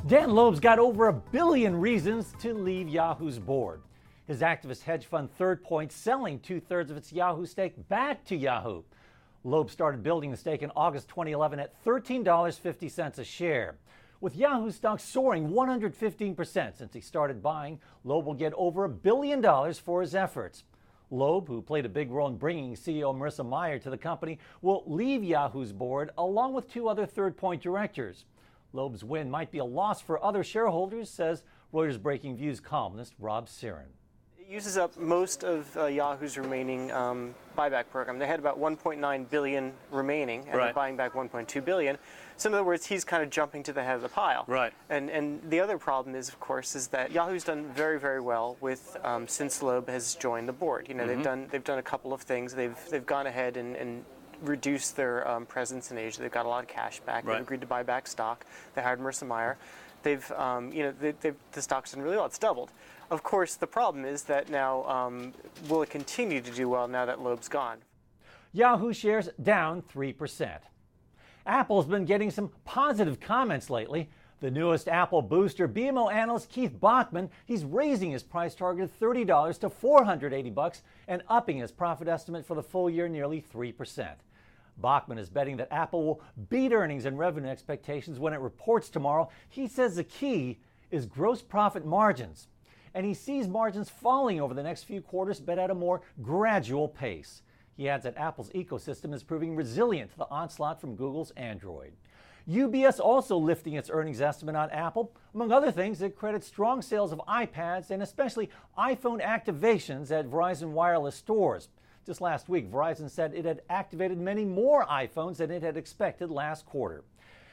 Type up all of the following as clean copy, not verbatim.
Dan Loeb's got over $1 billion reasons to leave Yahoo's board. His activist hedge fund Third Point selling 2/3 of its Yahoo stake back to Yahoo. Loeb started building the stake in August 2011 at $13.50 a share. With Yahoo stock soaring 115% since he started buying, Loeb will get over $1 billion for his efforts. Loeb, who played a big role in bringing CEO Marissa Mayer to the company, will leave Yahoo's board along with 2 other Third Point directors. Loeb's win might be a loss for other shareholders, says Reuters Breaking Views columnist Rob Siren. It uses up most of Yahoo's remaining buyback program. They had about $1.9 billion remaining, and they're buying back $1.2 billion. So in other words, he's kind of jumping to the head of the pile. Right. And the other problem is, of course, is that Yahoo's done very, very well with since Loeb has joined the board. You know, they've done a couple of things. They've gone ahead and reduced their presence in Asia. They've got a lot of cash back. They've agreed to buy back stock. They hired Marissa Mayer. The stock's done really well. It's doubled. Of course, the problem is that now, will it continue to do well now that Loeb's gone? Yahoo shares down 3%. Apple's been getting some positive comments lately. The newest Apple booster, BMO analyst Keith Bachman, he's raising his price target of $30 to $480 and upping his profit estimate for the full year nearly 3%. Bachman is betting that Apple will beat earnings and revenue expectations when it reports tomorrow. He says the key is gross profit margins, and he sees margins falling over the next few quarters, but at a more gradual pace. He adds that Apple's ecosystem is proving resilient to the onslaught from Google's Android. UBS also lifting its earnings estimate on Apple. Among other things, it credits strong sales of iPads and especially iPhone activations at Verizon Wireless stores. Just last week, Verizon said it had activated many more iPhones than it had expected last quarter.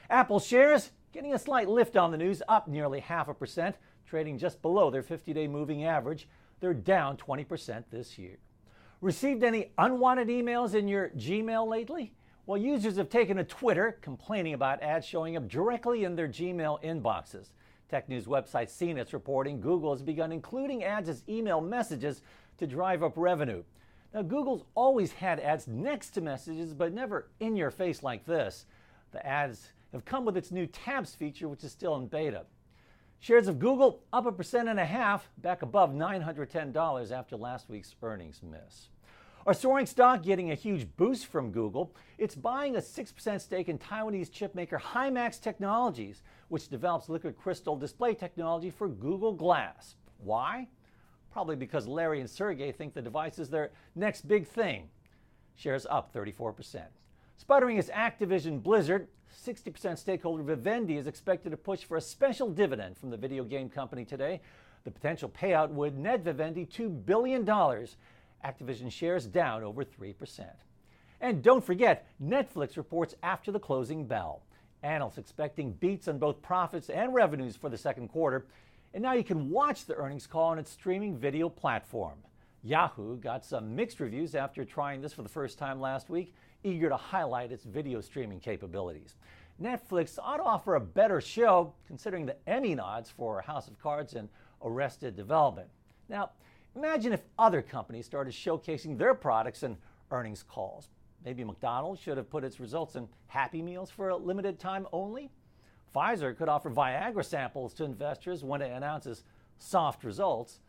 Apple shares getting a slight lift on the news, up nearly 0.5%, trading just below their 50-day moving average. They're down 20% this year. Received any unwanted emails in your Gmail lately? Well, users have taken to Twitter complaining about ads showing up directly in their Gmail inboxes. Tech news website CNET's reporting Google has begun including ads as email messages to drive up revenue. Now, Google's always had ads next to messages, but never in your face like this. The ads have come with its new tabs feature, which is still in beta. Shares of Google up 1.5%, back above $910 after last week's earnings miss. Our soaring stock getting a huge boost from Google. It's buying a 6% stake in Taiwanese chipmaker Himax Technologies, which develops liquid crystal display technology for Google Glass. Why? Probably because Larry and Sergey think the device is their next big thing. Shares up 34%. Sputtering is Activision Blizzard. 60% stakeholder Vivendi is expected to push for a special dividend from the video game company today. The potential payout would net Vivendi $2 billion. Activision shares down over 3%. And don't forget, Netflix reports after the closing bell. Analysts expecting beats on both profits and revenues for the second quarter. And now you can watch the earnings call on its streaming video platform. Yahoo got some mixed reviews after trying this for the first time last week, eager to highlight its video streaming capabilities. Netflix ought to offer a better show, considering the Emmy nods for House of Cards and Arrested Development. Now, imagine if other companies started showcasing their products in earnings calls. Maybe McDonald's should have put its results in Happy Meals for a limited time only. Pfizer could offer Viagra samples to investors when it announces soft results.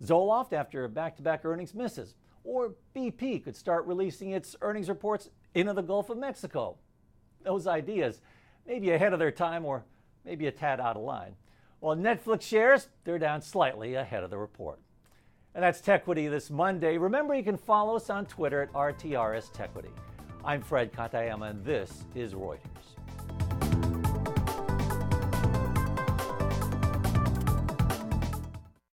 Zoloft after back-to-back earnings misses. Or BP could start releasing its earnings reports into the Gulf of Mexico. Those ideas may be ahead of their time or maybe a tad out of line. While Netflix shares, they're down slightly ahead of the report. And that's Techquity this Monday. Remember, you can follow us on Twitter at RTRS Techquity. I'm Fred Katayama, and this is Reuters.